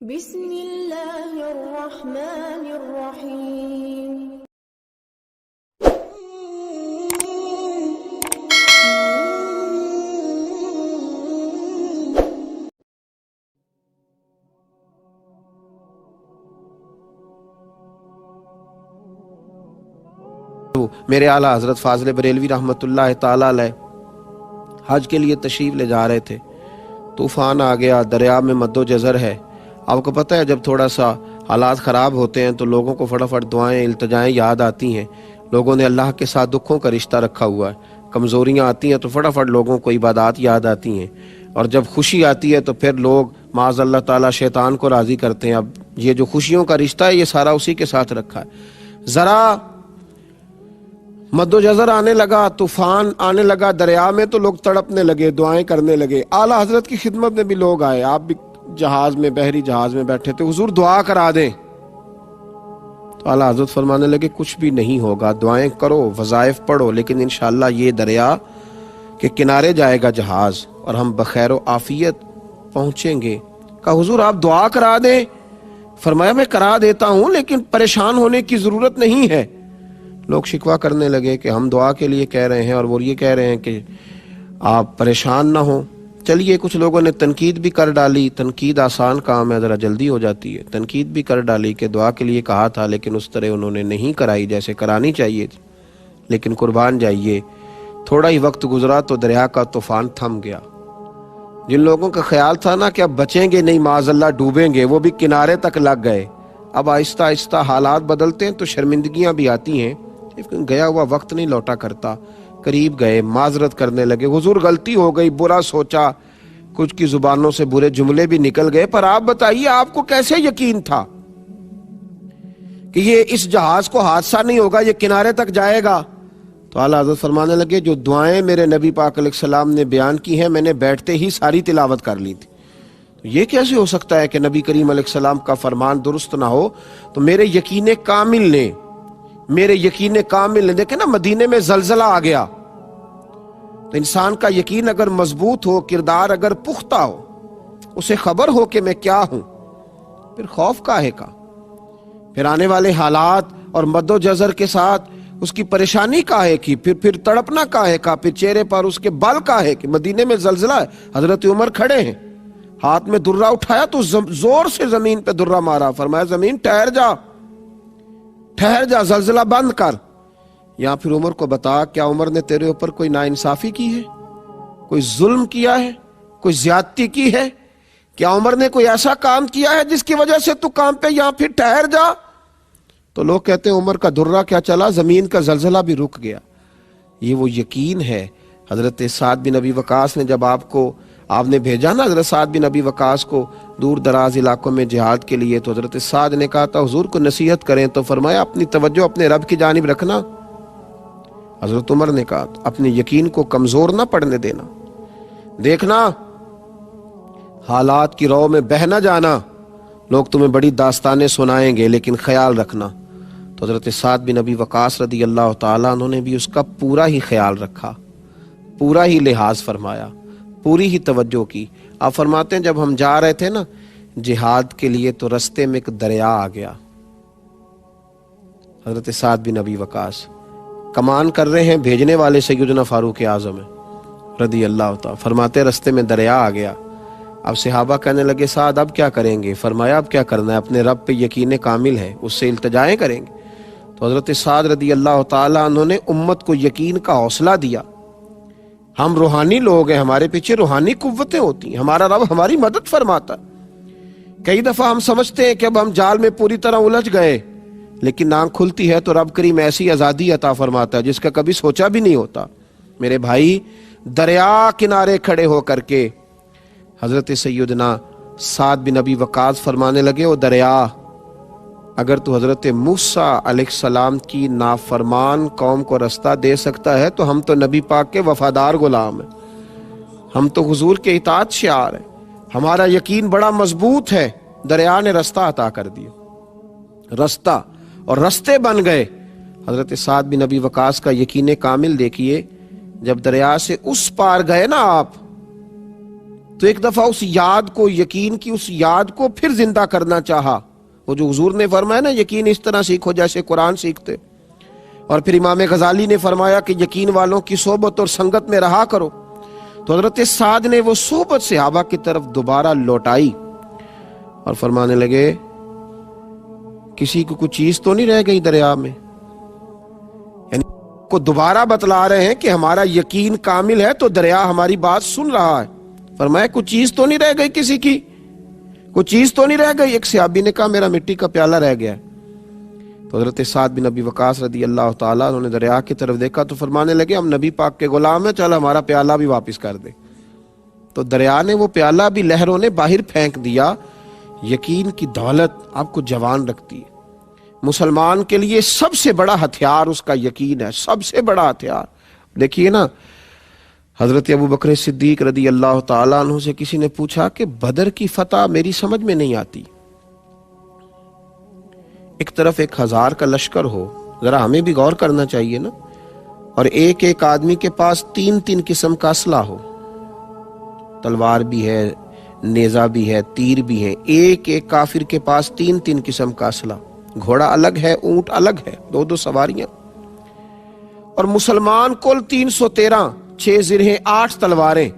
بسم اللہ الرحمن الرحیم۔ میرے اعلیٰ حضرت فاضل بریلوی رحمۃ اللہ تعالی علیہ حج کے لیے تشریف لے جا رہے تھے، طوفان آ گیا، دریا میں مد و جزر ہے۔ آپ کو پتہ ہے جب تھوڑا سا حالات خراب ہوتے ہیں تو لوگوں کو فٹافٹ دعائیں التجائیں یاد آتی ہیں۔ لوگوں نے اللہ کے ساتھ دکھوں کا رشتہ رکھا ہوا ہے، کمزوریاں آتی ہیں تو فٹافٹ لوگوں کو عبادات یاد آتی ہیں، اور جب خوشی آتی ہے تو پھر لوگ معاذ اللہ تعالیٰ شیطان کو راضی کرتے ہیں۔ اب یہ جو خوشیوں کا رشتہ ہے یہ سارا اسی کے ساتھ رکھا ہے۔ ذرا مد و جزر آنے لگا، طوفان آنے لگا دریا میں تو لوگ تڑپنے لگے، دعائیں کرنے لگے۔ اعلیٰ حضرت کی خدمت میں بھی لوگ آئے، آپ بھی جہاز میں، بحری جہاز میں بیٹھے تھے، حضور دعا کرا دیں۔ تو اعلیٰ حضرت فرمانے لگے کچھ بھی نہیں ہوگا، دعائیں کرو، وظائف پڑھو، لیکن انشاءاللہ یہ دریا کے کنارے جائے گا جہاز اور ہم بخیر و عافیت پہنچیں گے۔ کہا حضور آپ دعا کرا دیں۔ فرمایا میں کرا دیتا ہوں لیکن پریشان ہونے کی ضرورت نہیں ہے۔ لوگ شکوہ کرنے لگے کہ ہم دعا کے لیے کہہ رہے ہیں اور وہ یہ کہہ رہے ہیں کہ آپ پریشان نہ ہوں۔ چلیے کچھ لوگوں نے تنقید بھی کر ڈالی، تنقید آسان کام ہے، ذرا جلدی ہو جاتی ہے۔ تنقید بھی کر ڈالی کہ دعا کے لیے کہا تھا لیکن اس طرح انہوں نے نہیں کرائی جیسے کرانی چاہیے تھی۔ لیکن قربان جائیے تھوڑا ہی وقت گزرا تو دریا کا طوفان تھم گیا۔ جن لوگوں کا خیال تھا نا کہ اب بچیں گے نہیں، معاذ اللہ ڈوبیں گے، وہ بھی کنارے تک لگ گئے۔ اب آہستہ آہستہ حالات بدلتے ہیں تو شرمندگیاں بھی آتی ہیں، لیکن گیا ہوا وقت نہیں لوٹا کرتا۔ قریب گئے، معذرت کرنے لگے، حضور غلطی ہو گئی، برا سوچا، کچھ کی زبانوں سے برے جملے بھی نکل گئے، پر آپ بتائیے آپ کو کیسے یقین تھا کہ یہ اس جہاز کو حادثہ نہیں ہوگا، یہ کنارے تک جائے گا؟ تو اعلیٰ حضرت فرمانے لگے جو دعائیں میرے نبی پاک علیہ السلام نے بیان کی ہیں میں نے بیٹھتے ہی ساری تلاوت کر لی تھی۔ یہ کیسے ہو سکتا ہے کہ نبی کریم علیہ السلام کا فرمان درست نہ ہو؟ تو میرے یقین کامل نے دیکھیں نا، مدینے میں زلزلہ آ گیا تو انسان کا یقین اگر مضبوط ہو، کردار اگر پختہ ہو، اسے خبر ہو کہ میں کیا ہوں، پھر خوف کاہے کا؟ پھر آنے والے حالات اور مد و جزر کے ساتھ اس کی پریشانی کاہے کی؟ پھر تڑپنا کاہے کا؟ پھر چہرے پر اس کے بل کاہے کہ مدینے میں زلزلہ ہے، حضرت عمر کھڑے ہیں، ہاتھ میں درہ اٹھایا تو زور سے زمین پہ درہ مارا، فرمایا زمین ٹھہر جا، زلزلہ بند کر۔ یا پھر عمر کو بتا کیا عمر نے تیرے اوپر کوئی ناانصافی کی ہے، کوئی ظلم کیا ہے، کوئی زیادتی کی ہے؟ کیا عمر نے کوئی ایسا کام کیا ہے جس کی وجہ سے تو کام پہ یا پھر ٹھہر جا؟ تو لوگ کہتے ہیں عمر کا درہ کیا چلا، زمین کا زلزلہ بھی رک گیا۔ یہ وہ یقین ہے۔ حضرت سعد بن ابی وقاص نے جب آپ نے بھیجا نا حضرت سعد بن ابی وقاص کو دور دراز علاقوں میں جہاد کے لیے، تو حضرت سعد نے کہا تھا حضور کو نصیحت کریں، تو فرمایا اپنی توجہ اپنے رب کی جانب رکھنا۔ حضرت عمر نے کہا اپنے یقین کو کمزور نہ پڑنے دینا، دیکھنا حالات کی رو میں بہہ نہ جانا، لوگ تمہیں بڑی داستانیں سنائیں گے لیکن خیال رکھنا۔ تو حضرت سعد بن ابی وقاص رضی اللہ تعالیٰ عنہ نے بھی اس کا پورا ہی خیال رکھا، پورا ہی لحاظ فرمایا، پوری ہی توجہ کی۔ آپ فرماتے ہیں جب ہم جا رہے تھے نا جہاد کے لیے تو رستے میں ایک دریا آ گیا۔ حضرت سعد بن ابی وقاص کمان کر رہے ہیں، بھیجنے والے سیدنا فاروق اعظم رضی اللہ تعالیٰ، فرماتے رستے میں دریا آ گیا۔ اب صحابہ کہنے لگے سعد اب کیا کریں گے؟ فرمایا اب کیا کرنا ہے، اپنے رب پہ یقین کامل ہے، اس سے التجائیں کریں گے۔ تو حضرت سعد رضی اللہ تعالیٰ عنہ نے امت کو یقین کا حوصلہ دیا۔ ہم روحانی لوگ ہیں، ہمارے پیچھے روحانی قوتیں ہوتی ہیں، ہمارا رب ہماری مدد فرماتا ہے۔ کئی دفعہ ہم سمجھتے ہیں کہ اب ہم جال میں پوری طرح الجھ گئے، لیکن آنکھ کھلتی ہے تو رب کریم ایسی آزادی عطا فرماتا ہے جس کا کبھی سوچا بھی نہیں ہوتا۔ میرے بھائی دریا کنارے کھڑے ہو کر کے حضرت سیدنا سعد بن ابی وقاص فرمانے لگے او دریا، اگر تو حضرت موسیٰ علیہ السلام کی نافرمان قوم کو رستہ دے سکتا ہے تو ہم تو نبی پاک کے وفادار غلام ہیں، ہم تو حضور کے اطاعت شعار ہیں، ہمارا یقین بڑا مضبوط ہے۔ دریا نے رستہ عطا کر دیا، رستہ اور رستے بن گئے۔ حضرت سعد بن ابی وقاص کا یقین کامل دیکھیے، جب دریا سے اس پار گئے نا آپ تو ایک دفعہ اس یاد کو، یقین کی اس یاد کو پھر زندہ کرنا چاہا. وہ جو حضور نے فرمایا نا یقین اس طرح سیکھو جیسے قرآن سیکھتے. اور پھر امام غزالی نے فرمایا کہ یقین والوں کی صحبت اور سنگت میں رہا کرو. تو حضرت سعد نے وہ صحبت صحابہ کی طرف دوبارہ لوٹائی اور فرمانے لگے کسی کو کچھ چیز تو نہیں رہ گئی دریا میں. یعنی کو دوبارہ بتلا رہے ہیں کہ ہمارا یقین کامل ہے تو دریا ہماری بات سن رہا ہے. فرمایا کچھ چیز تو نہیں رہ گئی کسی کی، کچھ چیز تو نہیں رہ گئی. ایک صحابی نے کہا میرا مٹی کا پیالہ رہ گیا. تو حضرت سعد بن ابی وقاص رضی اللہ تعالیٰ انہوں نے دریا کی طرف دیکھا تو فرمانے لگے ہم نبی پاک کے غلام ہیں، چل ہمارا پیالہ بھی واپس کر دے. تو دریا نے وہ پیالہ بھی لہروں نے باہر پھینک دیا. یقین کی دولت آپ کو جوان رکھتی ہے. مسلمان کے لیے سب سے بڑا ہتھیار اس کا یقین ہے، سب سے بڑا ہتھیار. دیکھیے نا حضرت ابو بکر صدیق رضی اللہ تعالیٰ عنہ سے کسی نے پوچھا کہ بدر کی فتح میری سمجھ میں نہیں آتی. ایک طرف 1000 کا لشکر ہو، ذرا ہمیں بھی غور کرنا چاہیے نا، اور ایک ایک آدمی کے پاس 3 قسم کا اسلحہ ہو، تلوار بھی ہے، نیزہ بھی ہے، تیر بھی ہے. ایک ایک کافر کے پاس 3 قسم کا اسلحہ، گھوڑا الگ ہے، اونٹ الگ ہے، 2 سواریاں. اور مسلمان کل 313، 6 زرہیں، 8 تلواریں.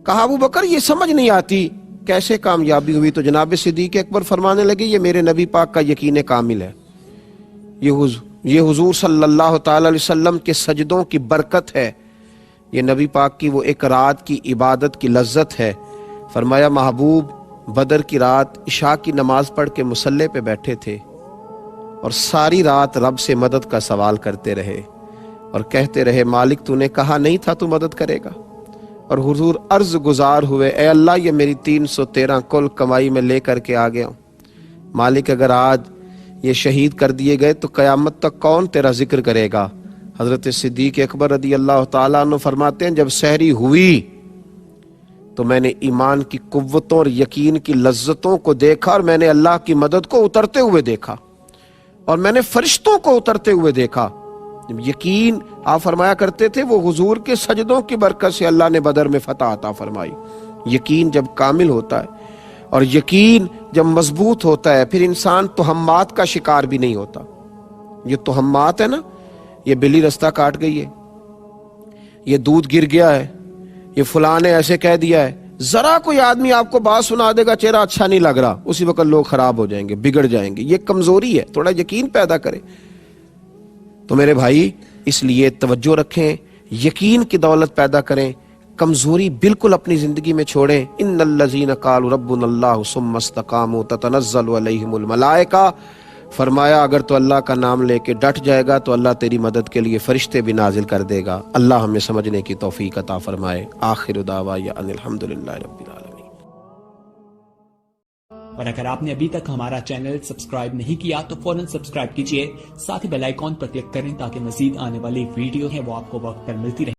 کہا ابو بکر یہ سمجھ نہیں آتی کیسے کامیابی ہوئی. تو جناب صدیق اکبر فرمانے لگے یہ میرے نبی پاک کا یقین کامل ہے، یہ حضور صلی اللہ تعالی علیہ وسلم کے سجدوں کی برکت ہے، یہ نبی پاک کی وہ ایک رات کی عبادت کی لذت ہے. فرمایا محبوب بدر کی رات عشاء کی نماز پڑھ کے مصلی پہ بیٹھے تھے اور ساری رات رب سے مدد کا سوال کرتے رہے اور کہتے رہے مالک تو نے کہا نہیں تھا تو مدد کرے گا. اور حضور عرض گزار ہوئے اے اللہ یہ میری 313 کل کمائی میں لے کر کے آ گیا ہوں، مالک اگر آج یہ شہید کر دیے گئے تو قیامت تک کون تیرا ذکر کرے گا. حضرت صدیق اکبر رضی اللہ تعالیٰ عنہ فرماتے ہیں جب سحری ہوئی تو میں نے ایمان کی قوتوں اور یقین کی لذتوں کو دیکھا اور میں نے اللہ کی مدد کو اترتے ہوئے دیکھا اور میں نے فرشتوں کو اترتے ہوئے دیکھا. یقین آپ فرمایا کرتے تھے وہ حضور کے سجدوں کی برکت سے اللہ نے بدر میں فتح عطا فرمائی. یقین جب کامل ہوتا ہے اور یقین جب مضبوط ہوتا ہے پھر انسان توہمات کا شکار بھی نہیں ہوتا. یہ توہمات ہے نا، یہ بلی رستہ کاٹ گئی ہے، یہ دودھ گر گیا ہے، یہ فلاں نے ایسے کہہ دیا ہے. ذرا کوئی آدمی آپ کو بات سنا دے گا چہرہ اچھا نہیں لگ رہا، اسی وقت لوگ خراب ہو جائیں گے، بگڑ جائیں گے. یہ کمزوری ہے، تھوڑا یقین پیدا کرے. تو میرے بھائی اس لیے توجہ رکھیں، یقین کی دولت پیدا کریں، کمزوری بالکل اپنی زندگی میں چھوڑیں. ان الذین قالوا ربنا اللہ ثم استقاموا تتنزل علیہم الملائکہ. فرمایا اگر تو اللہ کا نام لے کے ڈٹ جائے گا تو اللہ تیری مدد کے لیے فرشتے بھی نازل کر دے گا. اللہ ہمیں سمجھنے کی توفیق عطا فرمائے. آخر دعوانا ان الحمدللہ رب العالمین. اور اگر آپ نے ابھی تک ہمارا چینل سبسکرائب نہیں کیا تو فوراً سبسکرائب کیجئے، ساتھ ہی بیل آئیکن پر کلک کریں تاکہ مزید آنے والی ویڈیو ہے وہ آپ کو وقت پر ملتی رہے.